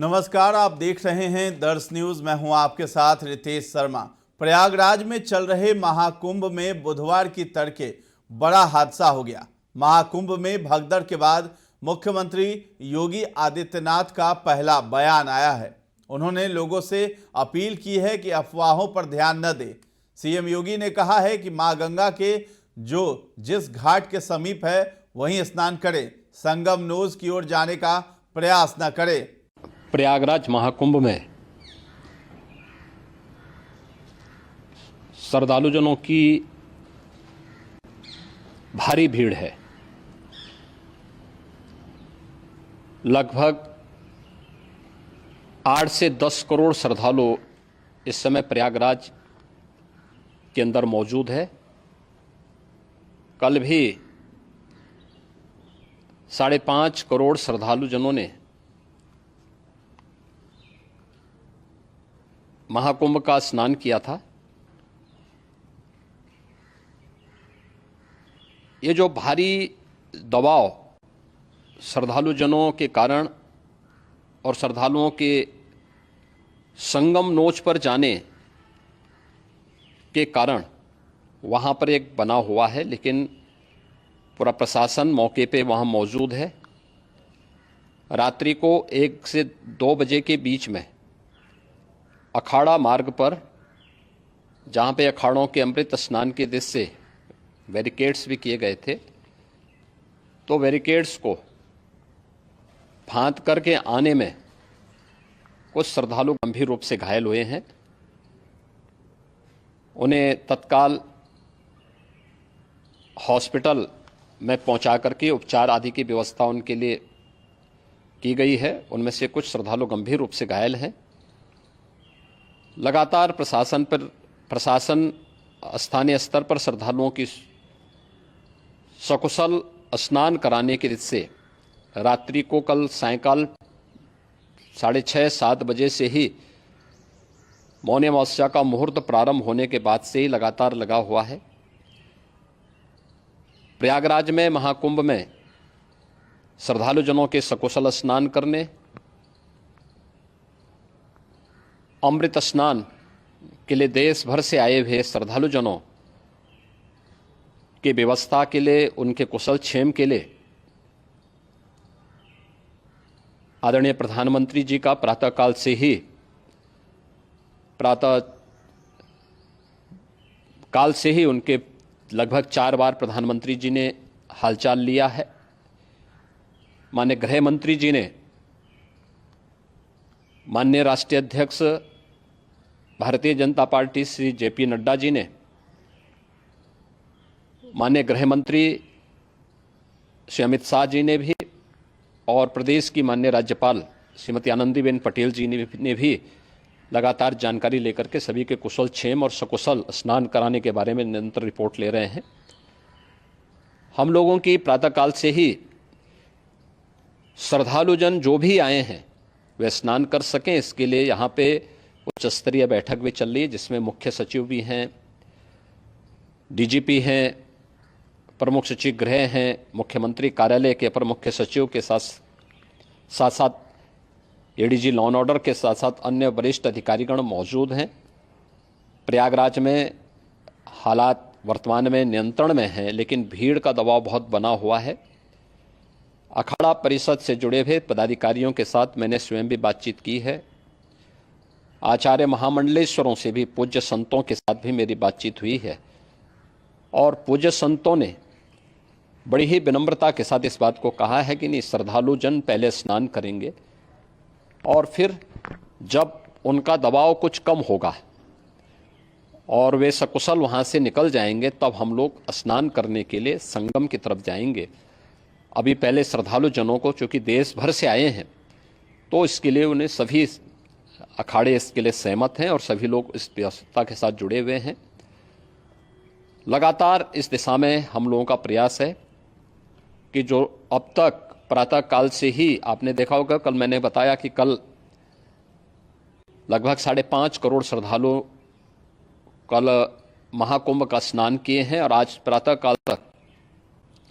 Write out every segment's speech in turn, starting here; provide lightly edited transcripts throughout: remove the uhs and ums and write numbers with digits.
नमस्कार, आप देख रहे हैं दर्श न्यूज। मैं हूं आपके साथ रितेश शर्मा। प्रयागराज में चल रहे महाकुंभ में बुधवार की तड़के बड़ा हादसा हो गया। महाकुंभ में भगदड़ के बाद मुख्यमंत्री योगी आदित्यनाथ का पहला बयान आया है। उन्होंने लोगों से अपील की है कि अफवाहों पर ध्यान न दें। सीएम योगी ने कहा है कि मां गंगा के जिस घाट के समीप है वहीं स्नान करें, संगम नोज की ओर जाने का प्रयास न करें। प्रयागराज महाकुंभ में श्रद्धालुजनों की भारी भीड़ है। लगभग 8 से 10 करोड़ श्रद्धालु इस समय प्रयागराज के अंदर मौजूद है। कल भी 5.5 करोड़ श्रद्धालुजनों ने महाकुंभ का स्नान किया था। ये जो भारी दबाव श्रद्धालुजनों के कारण और श्रद्धालुओं के संगम नोच पर जाने के कारण वहाँ पर एक बना हुआ है, लेकिन पूरा प्रशासन मौके पे वहाँ मौजूद है। रात्रि को 1 से 2 बजे के बीच में अखाड़ा मार्ग पर, जहाँ पे अखाड़ों के अमृत स्नान के दृश्य से बैरिकेड्स भी किए गए थे, तो बैरिकेड्स को फांद करके आने में कुछ श्रद्धालु गंभीर रूप से घायल हुए हैं। उन्हें तत्काल हॉस्पिटल में पहुंचा करके उपचार आदि की व्यवस्था उनके लिए की गई है। उनमें से कुछ श्रद्धालु गंभीर रूप से घायल हैं। लगातार प्रशासन स्थानीय स्तर पर श्रद्धालुओं की सकुशल स्नान कराने के दृष्टि से रात्रि को कल सायंकाल 6:30-7 बजे से ही मौनी अमावस्या का मुहूर्त प्रारंभ होने के बाद से ही लगातार लगा हुआ है। प्रयागराज में महाकुंभ में श्रद्धालुजनों के सकुशल स्नान करने, अमृत स्नान के लिए देश भर से आए हुए श्रद्धालुजनों की व्यवस्था के लिए, उनके कुशल क्षेम के लिए आदरणीय प्रधानमंत्री जी का प्रातःकाल से ही उनके लगभग 4 बार प्रधानमंत्री जी ने हालचाल लिया है। माननीय गृह मंत्री जी ने, माननीय राष्ट्रीय अध्यक्ष भारतीय जनता पार्टी श्री जेपी नड्डा जी ने, माननीय गृह मंत्री श्री अमित शाह जी ने भी, और प्रदेश की माननीय राज्यपाल श्रीमती आनंदीबेन पटेल जी ने भी लगातार जानकारी लेकर के सभी के कुशल क्षेम और सकुशल स्नान कराने के बारे में निरंतर रिपोर्ट ले रहे हैं। हम लोगों की प्रातःकाल से ही श्रद्धालुजन जो भी आए हैं वे स्नान कर सकें, इसके लिए यहाँ पे उच्च स्तरीय बैठक भी चल रही है, जिसमें मुख्य सचिव भी हैं, डीजीपी हैं, प्रमुख सचिव गृह हैं, मुख्यमंत्री कार्यालय के अपर मुख्य सचिव के साथ एडीजी लॉ एंड ऑर्डर के साथ साथ अन्य वरिष्ठ अधिकारीगण मौजूद हैं। प्रयागराज में हालात वर्तमान में नियंत्रण में हैं, लेकिन भीड़ का दबाव बहुत बना हुआ है। अखाड़ा परिषद से जुड़े हुए पदाधिकारियों के साथ मैंने स्वयं भी बातचीत की है। आचार्य महामंडलेश्वरों से भी, पूज्य संतों के साथ भी मेरी बातचीत हुई है, और पूज्य संतों ने बड़ी ही विनम्रता के साथ इस बात को कहा है कि नहीं, श्रद्धालु जन पहले स्नान करेंगे और फिर जब उनका दबाव कुछ कम होगा और वे सकुशल वहाँ से निकल जाएंगे, तब हम लोग स्नान करने के लिए संगम की तरफ जाएंगे। अभी पहले श्रद्धालु जनों को, चूँकि देश भर से आए हैं, तो इसके लिए उन्हें सभी अखाड़े इसके लिए सहमत हैं और सभी लोग इस व्यवस्था के साथ जुड़े हुए हैं। लगातार इस दिशा में हम लोगों का प्रयास है कि जो अब तक प्रातःकाल से ही आपने देखा होगा, कल मैंने बताया कि कल लगभग 5.5 करोड़ श्रद्धालु कल महाकुंभ का स्नान किए हैं, और आज प्रातःकाल तक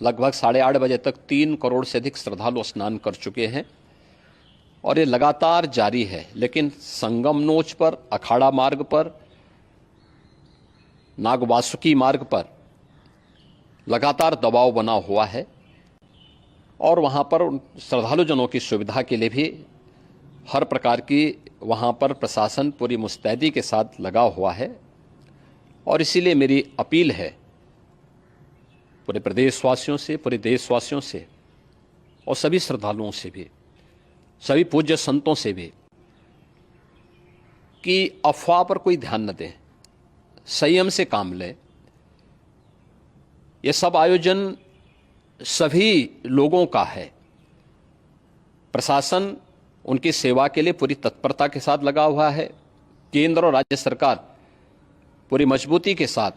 लगभग 8:30 बजे तक 3 करोड़ से अधिक श्रद्धालु स्नान कर चुके हैं। और ये लगातार जारी है। लेकिन संगम नोच पर, अखाड़ा मार्ग पर, नागवासुकी मार्ग पर लगातार दबाव बना हुआ है और वहाँ पर श्रद्धालु जनों की सुविधा के लिए भी हर प्रकार की वहाँ पर प्रशासन पूरी मुस्तैदी के साथ लगा हुआ है। और इसीलिए मेरी अपील है पूरे प्रदेशवासियों से, पूरे देशवासियों से और सभी श्रद्धालुओं से भी, सभी पूज्य संतों से भी कि अफवाह पर कोई ध्यान न दें, संयम से काम लें। ये सब आयोजन सभी लोगों का है। प्रशासन उनकी सेवा के लिए पूरी तत्परता के साथ लगा हुआ है। केंद्र और राज्य सरकार पूरी मजबूती के साथ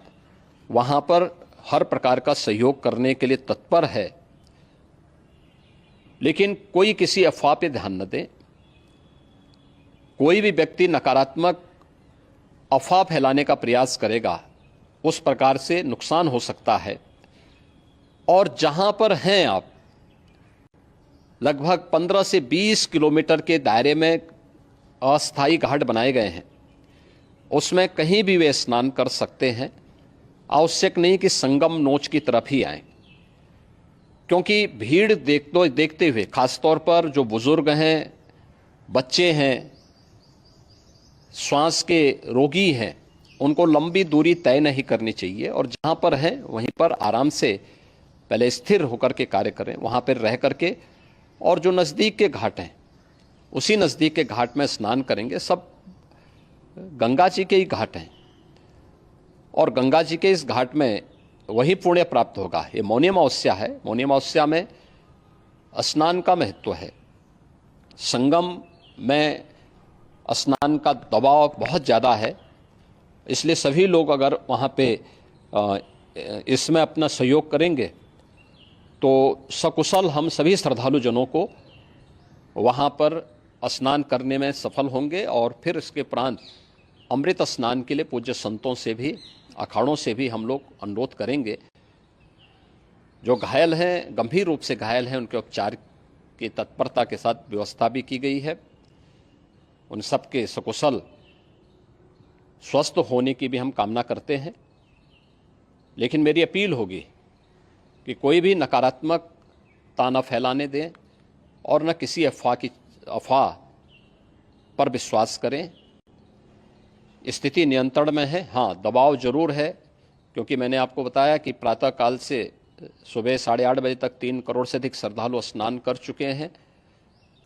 वहां पर हर प्रकार का सहयोग करने के लिए तत्पर है। लेकिन कोई किसी अफवाह पे ध्यान न दे। कोई भी व्यक्ति नकारात्मक अफवाह फैलाने का प्रयास करेगा, उस प्रकार से नुकसान हो सकता है। और जहां पर हैं आप, लगभग 15 से 20 किलोमीटर के दायरे में अस्थायी घाट बनाए गए हैं, उसमें कहीं भी वे स्नान कर सकते हैं। आवश्यक नहीं कि संगम नोच की तरफ ही आएं, क्योंकि भीड़ देखते हुए, खासतौर पर जो बुजुर्ग हैं, बच्चे हैं, श्वास के रोगी हैं, उनको लंबी दूरी तय नहीं करनी चाहिए। और जहां पर हैं वहीं पर आराम से पहले स्थिर होकर के कार्य करें, वहां पर रह करके। और जो नज़दीक के घाट हैं, उसी नज़दीक के घाट में स्नान करेंगे। सब गंगा जी के ही घाट हैं और गंगा जी के इस घाट में वही पुण्य प्राप्त होगा। ये मौनी अमावस्या है। मौनी अमावस्या में स्नान का महत्व है। संगम में स्नान का दबाव बहुत ज़्यादा है, इसलिए सभी लोग अगर वहाँ पे इसमें अपना सहयोग करेंगे तो सकुशल हम सभी श्रद्धालु जनों को वहाँ पर स्नान करने में सफल होंगे। और फिर इसके उपरांत अमृत स्नान के लिए पूज्य संतों से भी, अखाड़ों से भी हम लोग अनुरोध करेंगे। जो घायल हैं, गंभीर रूप से घायल हैं, उनके उपचार की तत्परता के साथ व्यवस्था भी की गई है। उन सबके सकुशल स्वस्थ होने की भी हम कामना करते हैं। लेकिन मेरी अपील होगी कि कोई भी नकारात्मकता न फैलाने दें और न किसी अफवाह पर विश्वास करें। स्थिति नियंत्रण में है। हाँ, दबाव जरूर है, क्योंकि मैंने आपको बताया कि प्रातःकाल से सुबह 8:30 बजे तक 3 करोड़ से अधिक श्रद्धालु स्नान कर चुके हैं।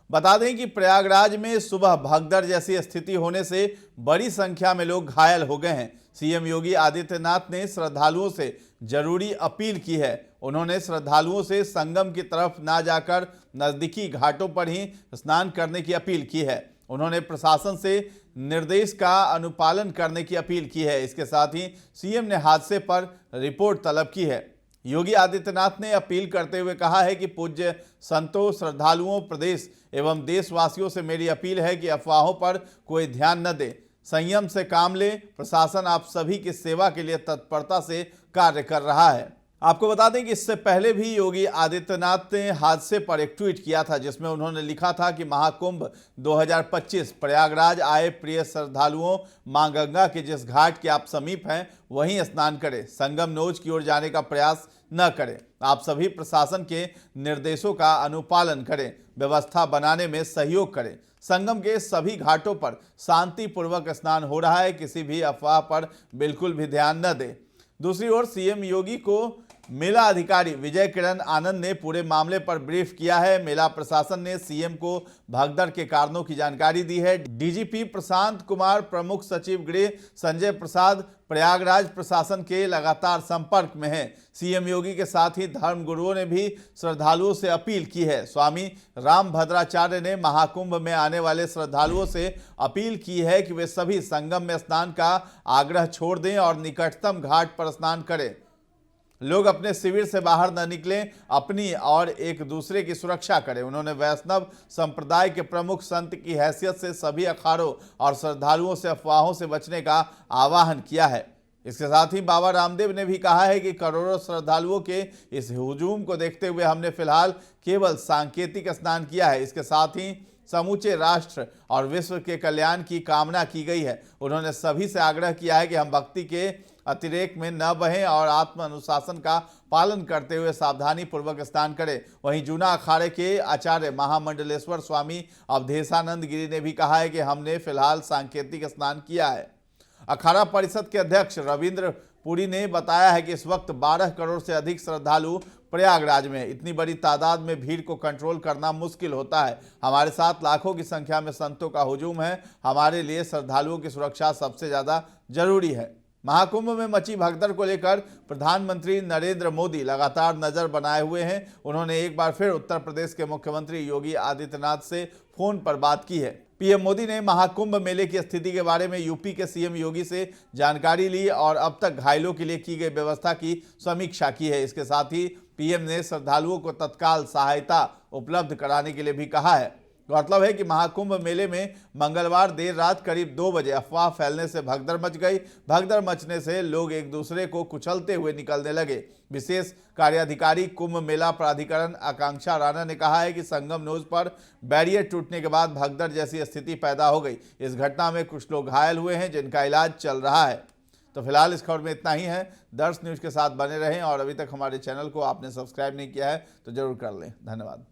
बता दें कि प्रयागराज में सुबह भगदड़ जैसी स्थिति होने से बड़ी संख्या में लोग घायल हो गए हैं। सीएम योगी आदित्यनाथ ने श्रद्धालुओं से जरूरी अपील की है। उन्होंने श्रद्धालुओं से संगम की तरफ ना जाकर नजदीकी घाटों पर ही स्नान करने की अपील की है। उन्होंने प्रशासन से निर्देश का अनुपालन करने की अपील की है। इसके साथ ही सीएम ने हादसे पर रिपोर्ट तलब की है। योगी आदित्यनाथ ने अपील करते हुए कहा है कि पूज्य संतों, श्रद्धालुओं, प्रदेश एवं देशवासियों से मेरी अपील है कि अफवाहों पर कोई ध्यान न दे, संयम से काम ले। प्रशासन आप सभी की सेवा के लिए तत्परता से कार्य कर रहा है। आपको बता दें कि इससे पहले भी योगी आदित्यनाथ ने हादसे पर एक ट्वीट किया था, जिसमें उन्होंने लिखा था कि महाकुंभ 2025 प्रयागराज आए प्रिय श्रद्धालुओं, मां गंगा के जिस घाट के आप समीप हैं वहीं स्नान करें, संगम नोच की ओर जाने का प्रयास न करें। आप सभी प्रशासन के निर्देशों का अनुपालन करें, व्यवस्था बनाने में सहयोग करें। संगम के सभी घाटों पर शांतिपूर्वक स्नान हो रहा है, किसी भी अफवाह पर बिल्कुल भी ध्यान न दें। दूसरी ओर सीएम योगी को मेला अधिकारी विजय किरण आनंद ने पूरे मामले पर ब्रीफ किया है। मेला प्रशासन ने सीएम को भगदड़ के कारणों की जानकारी दी है। डीजीपी प्रशांत कुमार, प्रमुख सचिव गृह संजय प्रसाद प्रयागराज प्रशासन के लगातार संपर्क में हैं। सीएम योगी के साथ ही धर्म गुरुओं ने भी श्रद्धालुओं से अपील की है। स्वामी रामभद्राचार्य ने महाकुंभ में आने वाले श्रद्धालुओं से अपील की है कि वे सभी संगम में स्नान का आग्रह छोड़ दें और निकटतम घाट पर स्नान करें। लोग अपने शिविर से बाहर न निकलें, अपनी और एक दूसरे की सुरक्षा करें। उन्होंने वैष्णव संप्रदाय के प्रमुख संत की हैसियत से सभी अखाड़ों और श्रद्धालुओं से अफवाहों से बचने का आह्वान किया है। इसके साथ ही बाबा रामदेव ने भी कहा है कि करोड़ों श्रद्धालुओं के इस हुजूम को देखते हुए हमने फिलहाल केवल सांकेतिक स्नान किया है। इसके साथ ही समूचे राष्ट्र और विश्व के कल्याण की कामना की गई है। उन्होंने सभी से आग्रह किया है कि हम भक्ति के अतिरेक में न बहें और आत्म अनुशासन का पालन करते हुए सावधानी पूर्वक स्नान करें। वहीं जूना अखाड़े के आचार्य महामंडलेश्वर स्वामी अवधेशानंद गिरी ने भी कहा है कि हमने फिलहाल सांकेतिक स्नान किया है। अखाड़ा परिषद के अध्यक्ष रविंद्र पुरी ने बताया है कि इस वक्त 12 करोड़ से अधिक श्रद्धालु प्रयागराज में। इतनी बड़ी तादाद में भीड़ को कंट्रोल करना मुश्किल होता है। हमारे साथ लाखों की संख्या में संतों का हुजूम है। हमारे लिए श्रद्धालुओं की सुरक्षा सबसे ज्यादा जरूरी है। महाकुंभ में मची भगदड़ को लेकर प्रधानमंत्री नरेंद्र मोदी लगातार नजर बनाए हुए हैं। उन्होंने एक बार फिर उत्तर प्रदेश के मुख्यमंत्री योगी आदित्यनाथ से फोन पर बात की है। पीएम मोदी ने महाकुंभ मेले की स्थिति के बारे में यूपी के सीएम योगी से जानकारी ली और अब तक घायलों के लिए की गई व्यवस्था की समीक्षा की है। इसके साथ ही पीएम ने श्रद्धालुओं को तत्काल सहायता उपलब्ध कराने के लिए भी कहा है। गौरतलब है कि महाकुंभ मेले में मंगलवार देर रात करीब 2 बजे अफवाह फैलने से भगदड़ मच गई। भगदड़ मचने से लोग एक दूसरे को कुचलते हुए निकलने लगे। विशेष कार्याधिकारी कुंभ मेला प्राधिकरण आकांक्षा राणा ने कहा है कि संगम न्यूज पर बैरियर टूटने के बाद भगदड़ जैसी स्थिति पैदा हो गई। इस घटना में कुछ लोग घायल हुए हैं जिनका इलाज चल रहा है। तो फिलहाल इस खबर में इतना ही है। दर्श न्यूज के साथ बने रहें और अभी तक हमारे चैनल को आपने सब्सक्राइब नहीं किया है तो जरूर कर लें। धन्यवाद।